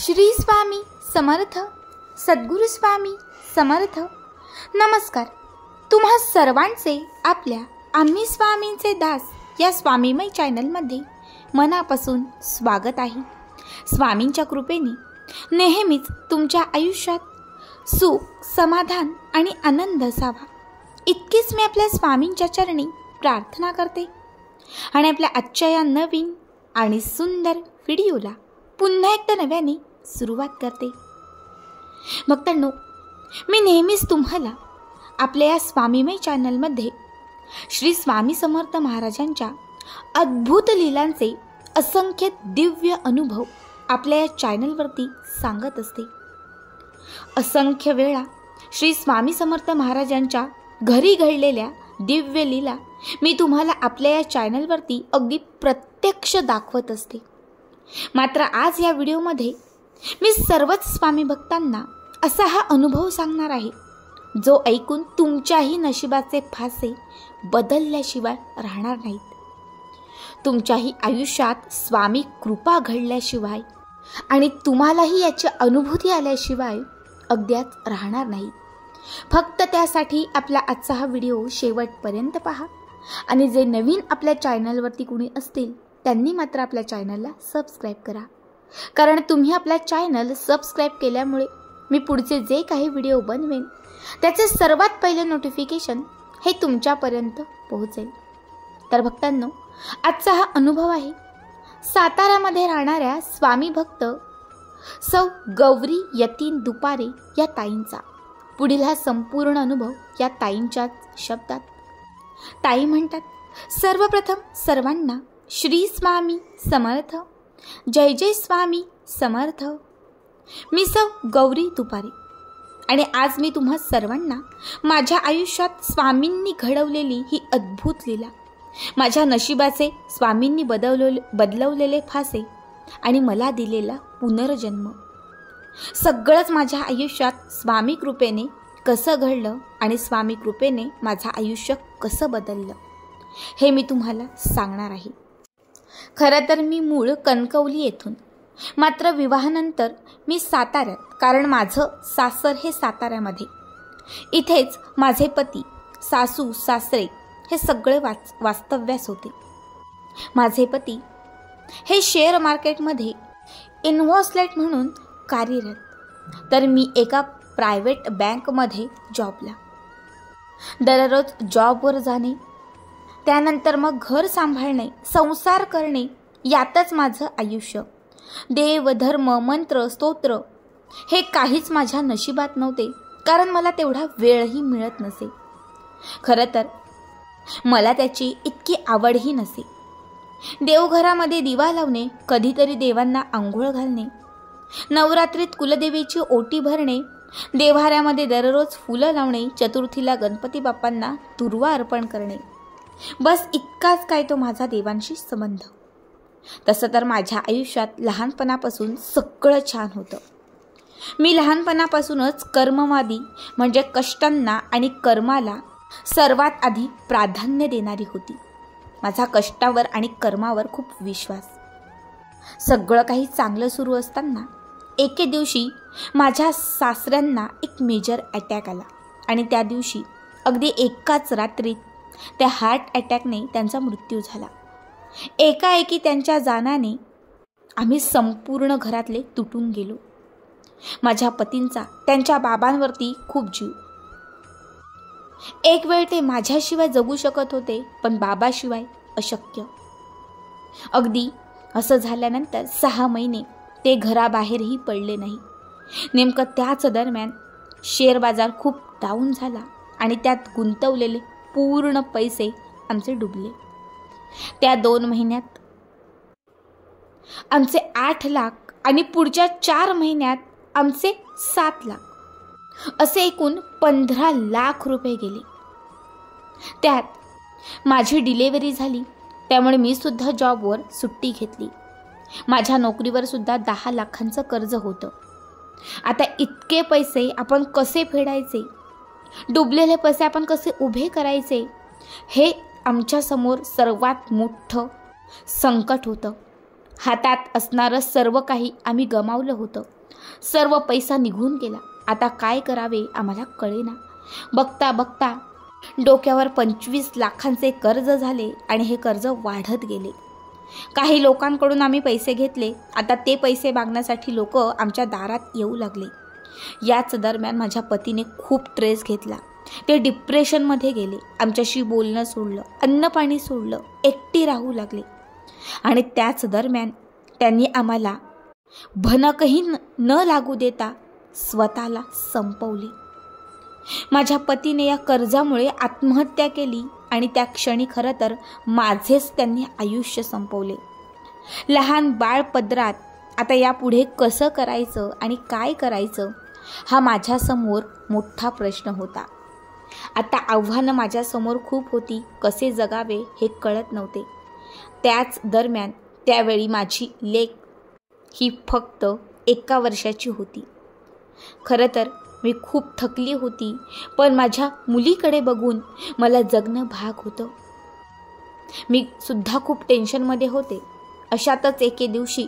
श्री स्वामी समर्थ, सद्गुरु स्वामी समर्थ. नमस्कार. तुम्हा सर्वांचे आपल्या आम्ही स्वामींचे दास या स्वामीमय चॅनलमध्ये मनापासून स्वागत आहे. स्वामींच्या कृपेने नेहमीच तुमच्या आयुष्यात सुख, समाधान आणि आनंद असावा इतकीच मी आपल्या स्वामींच्या चरणी प्रार्थना करते आणि आपल्या आजच्या या नवीन आणि सुंदर व्हिडिओला पुन्हा एकदा नव्याने सुरुवात करते. भक्तांनो, मी नेहमीच तुम्हाला आपल्या या स्वामीमय चॅनलमध्ये श्री स्वामी समर्थ महाराजांच्या अद्भुत लीलांचे असंख्य दिव्य अनुभव आपल्या या चॅनलवरती सांगत असते. असंख्य वेळा श्री स्वामी समर्थ महाराजांच्या घरी घडलेल्या दिव्य लीला मी तुम्हाला आपल्या या चॅनलवरती अगदी प्रत्यक्ष दाखवत असते. मात्र आज या व्हिडिओमध्ये मी सर्वच स्वामी भक्तांना असा हा अनुभव सांगणार आहे जो ऐकून तुमच्याही नशिबाचे फासे बदलल्याशिवाय राहणार नाहीत. तुमच्याही आयुष्यात स्वामी कृपा घडल्याशिवाय आणि तुम्हालाही याची अनुभूती आल्याशिवाय अगद्याच राहणार नाही. फक्त त्यासाठी आपला आजचा हा व्हिडिओ शेवटपर्यंत पहा आणि जे नवीन आपल्या चॅनलवरती कुणी असतील त्यांनी मात्र आपल्या चॅनलला सबस्क्राईब करा. कारण तुम्ही आपला चॅनल सबस्क्राईब केल्यामुळे मी पुढचे जे काही व्हिडिओ बनवेन त्याचे सर्वात पहिले नोटिफिकेशन हे तुमच्यापर्यंत पोहोचेल. तर भक्तांनो, आजचा हा अनुभव आहे सातारामध्ये राहणाऱ्या स्वामी भक्त सौ गौरी यतीन दुपारे या ताईंचा. पुढील हा संपूर्ण अनुभव या ताईंच्याच शब्दात. ताई म्हणतात, सर्वप्रथम सर्वांना श्री स्वामी समर्थ. जय जय स्वामी समर्थ. मी सौ गौरी दुपारे आणि आज मी तुम्हा सर्वांना माझ्या आयुष्यात स्वामींनी घडवलेली ही अद्भुत लीला, माझ्या नशिबाचे स्वामींनी बदलवलेले फासे आणि मला दिलेला पुनर्जन्म, सगळंच माझ्या आयुष्यात स्वामी कृपेने कसं घडलं आणि स्वामी कृपेने माझं आयुष्य कसं बदललं हे मी तुम्हाला सांगणार आहे. खरं तर मी मूळ कणकवली येथून, मात्र विवाहानंतर मी साताऱ्यात, कारण माझं सासर हे साताऱ्यामध्ये. इथेच माझे पती, सासू, सासरे हे सगळे वास्तव्यास होते. माझे पती हे शेअर मार्केटमध्ये इन्व्हेस्टमेंट म्हणून कार्यरत, तर मी एका प्रायव्हेट बँकमध्ये जॉबला. दररोज जॉबवर जाणे, त्यानंतर मग घर सांभाळणे, संसार करणे यातच माझं आयुष्य. देव, धर्म, मंत्र, स्तोत्र हे काहीच माझ्या नशिबात नव्हते, कारण मला तेवढा वेळही मिळत नसे. खरं तर मला त्याची इतकी आवडही नसे. देवघरामध्ये दिवा लावणे, कधीतरी देवांना आंघोळ घालणे, नवरात्रीत कुलदेवीची ओटी भरणे, देव्हाऱ्यामध्ये दररोज फुलं लावणे, चतुर्थीला गणपती बाप्पांना दुर्वा अर्पण करणे, बस इतकाच काय तो माझा देवांशी संबंध. तसं तर माझ्या आयुष्यात लहानपणापासून सगळं छान होतं. मी लहानपणापासूनच कर्मवादी, म्हणजे कष्टांना आणि कर्माला सर्वात आधी प्राधान्य देणारी होती. माझा कष्टावर आणि कर्मावर खूप विश्वास. सगळं काही चांगलं सुरू असताना एके दिवशी माझ्या सासऱ्यांना एक मेजर अटॅक आला आणि त्या दिवशी अगदी एकाच रात्रीत त्या हार्ट अटॅकने त्यांचा मृत्यू झाला. एकाएकी त्यांच्या जाण्याने आम्ही संपूर्ण घरातले तुटून गेलो. माझ्या पतींचा त्यांच्या बाबांवरती खूप जीव. एक वेळ ते माझ्याशिवाय जगू शकत होते, पण बाबाशिवाय अशक्य. अगदी असं झाल्यानंतर 6 महिने ते घराबाहेरही पडले नाही. नेमकं त्याच दरम्यान शेअर बाजार खूप डाऊन झाला आणि त्यात गुंतवलेले पूर्ण पैसे आमचे डुबले. त्या 2 महिन्यात आमचे 8 लाख आणि पुढच्या 4 महिन्यात आमचे 7 लाख, असे एकूण 15 लाख रुपये गेले. त्यात माझी डिलेवरी झाली, त्यामुळे मी सुद्धा जॉबवर सुट्टी घेतली. माझ्या नोकरीवर सुद्धा 10 लाखांचं कर्ज होतं. आता इतके पैसे आपण कसे फेडायचे, डुबलेले पैसे आपण कसे उभे करायचे, हे आमच्यासमोर सर्वात मोठं संकट होतं. हातात असणारं सर्व काही आम्ही गमावलं होतं. सर्व पैसा निघून गेला. आता काय करावे आम्हाला कळेना. बघता बघता डोक्यावर 25 लाखांचे कर्ज झाले आणि हे कर्ज वाढत गेले. काही लोकांकडून आम्ही पैसे घेतले. आता ते पैसे मागण्यासाठी लोक आमच्या दारात येऊ लागले. याच दरम्यान माझ्या पतीने खूप ट्रेस घेतला. ते डिप्रेशनमध्ये गेले. आमच्याशी बोलणं सोडलं, अन्नपाणी सोडलं, एकटी राहू लागले. आणि त्याच दरम्यान त्यांनी आम्हाला भनकही न लागू देता स्वतःला संपवले. माझ्या पतीने या कर्जामुळे आत्महत्या केली आणि त्या क्षणी खरं तर माझेच त्यांनी आयुष्य संपवले. लहान बाळ पदरात. आता यापुढे कसं करायचं आणि काय करायचं हा माझ्यासमोर मोठा प्रश्न होता. आता आव्हानं माझ्यासमोर खूप होती. कसे जगावे हे कळत नव्हते. त्याच दरम्यान त्यावेळी माझी लेक ही फक्त 1 वर्षाची होती. खरं तर मी खूप थकली होती, पण माझ्या मुलीकडे बघून मला जगणं भाग होतं. मी सुद्धा खूप टेन्शनमध्ये होते. अशातच एके दिवशी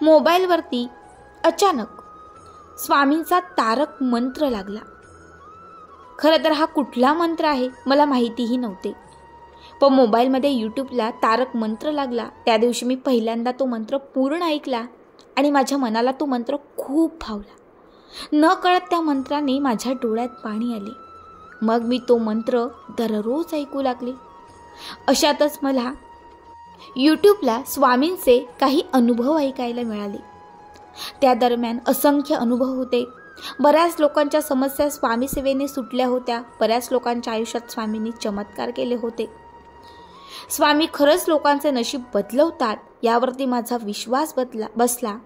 मोबाईलवरती अचानक स्वामींचा तारक मंत्र लागला. खरं तर हा कुठला मंत्र आहे मला माहितीही नव्हते, पण मोबाईलमध्ये यूट्यूबला तारक मंत्र लागला. त्या दिवशी मी पहिल्यांदा तो मंत्र पूर्ण ऐकला आणि माझ्या मनाला तो मंत्र खूप भावला. न कळत त्या मंत्राने माझ्या डोळ्यात पाणी आले. मग मी तो मंत्र दररोज ऐकू लागले. अशातच मला यूट्यूबला स्वामींचे काही अनुभव ऐकायला मिळाले. त्या दरम्यान असंख्य अनुभव होते. बऱ्याच लोकांच्या समस्या स्वामी सेवेने सुटल्या होत्या. बऱ्याच लोकांच्या आयुष्यात स्वामींनी चमत्कार केले होते. स्वामी खरंच लोकांचे नशीब बदलवतात यावरती माझा विश्वास बसला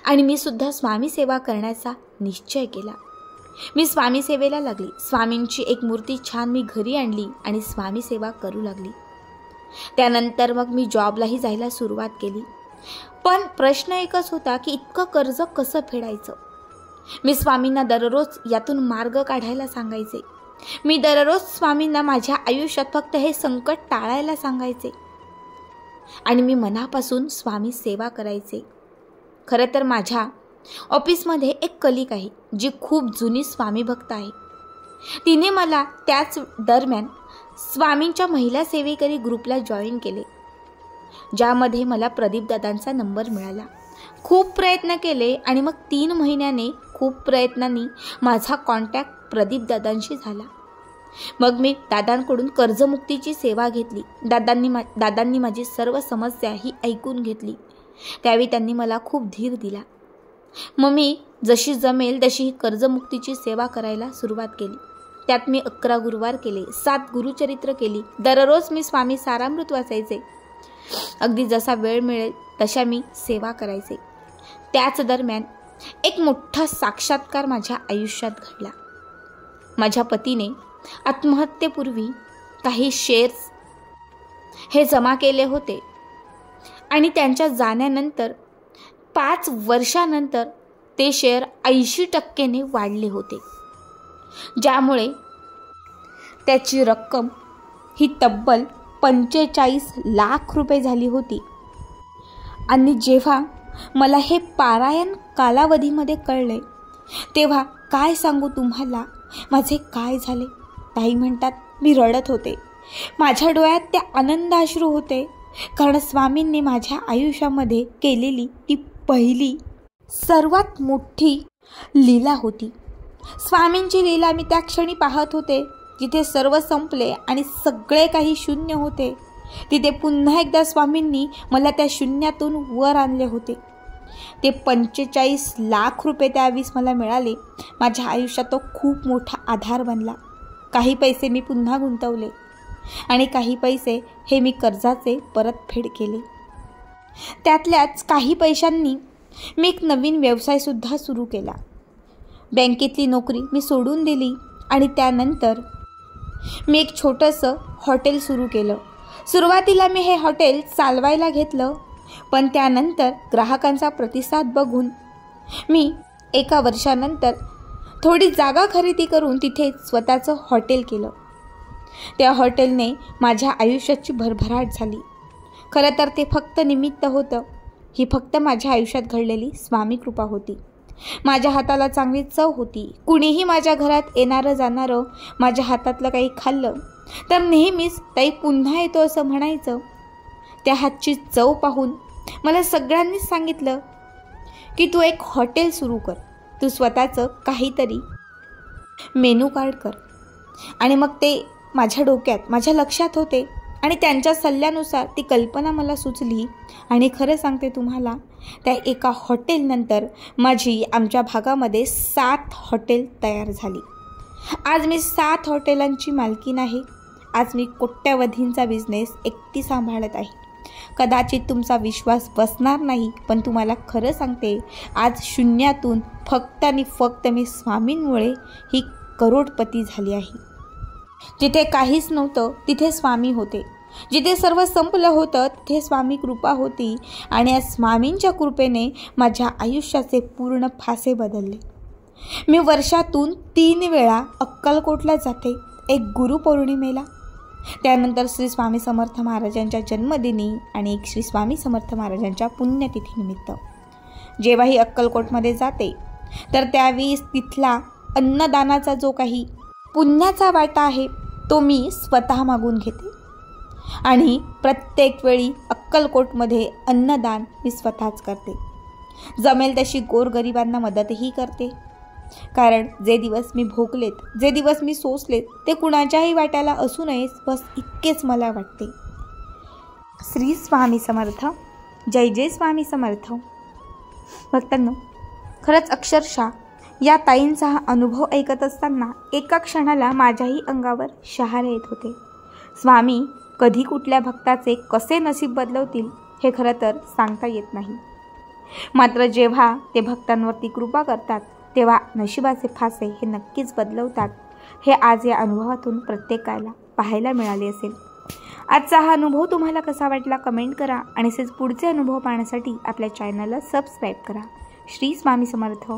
आणि मी सुद्धा स्वामी सेवा करण्याचा निश्चय केला. मी स्वामी सेवेला लागली. स्वामींची एक मूर्ती छान मी घरी आणली आणि स्वामी सेवा करू लागली. त्यानंतर मग मी जॉबलाही जायला सुरुवात केली. पण प्रश्न एकच होता की इतकं कर्ज कसं फेडायचं. मी स्वामींना दररोज यातून मार्ग काढायला सांगायचे. मी दररोज स्वामींना माझ्या आयुष्यात फक्त हे संकट टाळायला सांगायचे आणि मी मनापासून स्वामी सेवा करायचे. खरं तर माझ्या ऑफिसमध्ये एक कलीग आहे जी खूप जुनी स्वामी भक्त आहे. तिने मला त्याच दरम्यान स्वामींच्या महिला सेवेकरी ग्रुपला जॉईन केले, ज्यामध्ये मला प्रदीप दादांचा नंबर मिळाला. खूप प्रयत्न केले आणि मग 3 महिन्याने खूप प्रयत्नांनी माझा कॉन्टॅक्ट प्रदीप दादांशी झाला. मग मी दादांकडून कर्जमुक्तीची सेवा घेतली. दादांनी माझी सर्व समस्या ही ऐकून घेतली. त्यावेळी त्यांनी मला खूप धीर दिला. मग मी जशी जमेल तशी ही कर्जमुक्तीची सेवा करायला सुरुवात केली. त्यात मी 11 गुरुवार केले, 7 गुरुचरित्र केली. दररोज मी स्वामी सारामृत वाचायचे. अगदी जसा वेळ मिळेल तशा मी सेवा करायचे. त्याच दरम्यान एक मोठा साक्षात्कार माझ्या आयुष्यात घडला. माझ्या पतीने आत्महत्येपूर्वी काही शेअर्स हे जमा केले होते आणि त्यांच्या जाण्यानंतर 5 वर्षानंतर ते शेअर 80% वाढले होते, ज्यामुळे त्याची रक्कम ही तब्बल 45 लाख रुपये झाली होती. आणि जेव्हा मला हे पारायण कालावधीमध्ये कळले तेव्हा काय सांगू तुम्हाला माझे काय झाले. ताई म्हणतात मी रडत होते. माझ्या डोळ्यात ते आनंदाश्रू होते, कारण स्वामींनी माझ्या आयुष्यामध्ये केलेली ती पहिली सर्वात मोठी लीला होती. स्वामींची लीला मी त्या क्षणी पाहत होते जिथे सर्व संपले आणि सगळे काही शून्य होते. तिथे पुन्हा एकदा स्वामींनी मला त्या शून्यातून वर आणले होते. ते 45 लाख रुपये त्यावेळेस मला मिळाले. माझ्या आयुष्यात तो खूप मोठा आधार बनला. काही पैसे मी पुन्हा गुंतवले आणि काही पैसे हे मी कर्जाचे परतफेड केले. त्यातल्याच काही पैशांनी मी एक नवीन व्यवसायसुद्धा सुरू केला. बँकेतली नोकरी मी सोडून दिली आणि त्यानंतर मी एक छोटंसं हॉटेल सुरू केलं. सुरुवातीला मी हे हॉटेल चालवायला घेतलं, पण त्यानंतर ग्राहकांचा प्रतिसाद बघून मी 1 वर्षानंतर थोडी जागा खरेदी करून तिथे स्वतःचं हॉटेल केलं. त्या हॉटेलने माझ्या आयुष्याची भरभराट झाली. खरं तर ते फक्त निमित्त होतं. ही फक्त माझ्या आयुष्यात घडलेली स्वामी कृपा होती. माझ्या हाताला चांगली चव होती. कुणीही माझ्या घरात येणारं जाणारं माझ्या हातातलं काही खाल्लं तर नेहमीच ताई पुन्हा येतो असं म्हणायचं. त्या हातची चव पाहून मला सगळ्यांनीच सांगितलं की तू एक हॉटेल सुरू कर, तू स्वतःचं काहीतरी मेनू कार्ड कर. आणि मग ते माझ्या डोक्यात, माझ्या लक्षात होते आणि त्यांच्या सल्ल्यानुसार ती कल्पना मला सुचली. आणि खरं सांगते तुम्हाला, त्या एका हॉटेलनंतर माझी आमच्या भागामध्ये 7 हॉटेल तयार झाली. आज मी 7 हॉटेलांची मालकीण आहे. आज मी कोट्यवधींचा बिझनेस एकटी सांभाळत आहे. कदाचित तुमचा विश्वास बसणार नाही, पण तुम्हाला खरं सांगते, आज शून्यातून फक्त आणि फक्त मी स्वामींमुळे ही करोडपती झाली आहे. जिथे काहीच नव्हतं तिथे स्वामी होते. जिथे सर्व संपलं होतं तिथे स्वामी कृपा होती. आणि या स्वामींच्या कृपेने माझ्या आयुष्याचे पूर्ण फासे बदलले. मी वर्षातून 3 वेळा अक्कलकोटला जाते. एक गुरुपौर्णिमेला, त्यानंतर श्री स्वामी समर्थ महाराजांच्या जन्मदिनी आणि एक श्री स्वामी समर्थ महाराजांच्या पुण्यतिथीनिमित्त. जेव्हाही अक्कलकोटमध्ये जाते तर त्यावेळी तिथला अन्नदानाचा जो काही पुण्याचा वाटा आहे तो मी स्वतः मागून घेते. आणि प्रत्येक वेळी अक्कलकोटमध्ये अन्नदान मी स्वतःच करते. जमेल तशी गोरगरिबांना मदतही करते. कारण जे दिवस मी भोगलेत, जे दिवस मी सोसलेत ते कुणाच्याही वाट्याला असू नयेच, बस इतकेच मला वाटते. श्री स्वामी समर्थ. जय जय स्वामी समर्थ. भक्तांनो, खरंच अक्षरशः या ताईंचा हा अनुभव ऐकत असताना एका क्षणाला माझ्याही अंगावर शहारे येत होते. स्वामी कधी कुठल्या भक्ताचे कसे नशीब बदलवतील हे खरं तर सांगता येत नाही. मात्र जेव्हा ते भक्तांवरती कृपा करतात तेव्हा नशिबाचे फासे हे नक्कीच बदलवतात. हे आज या अनुभवातून प्रत्येकाला पाहायला मिळाले असेल. आजचा हा अनुभव तुम्हाला कसा वाटला कमेंट करा आणि असेच पुढचे अनुभव पाहण्यासाठी आपल्या चॅनलला सबस्क्राईब करा. श्री स्वामी समर्थ.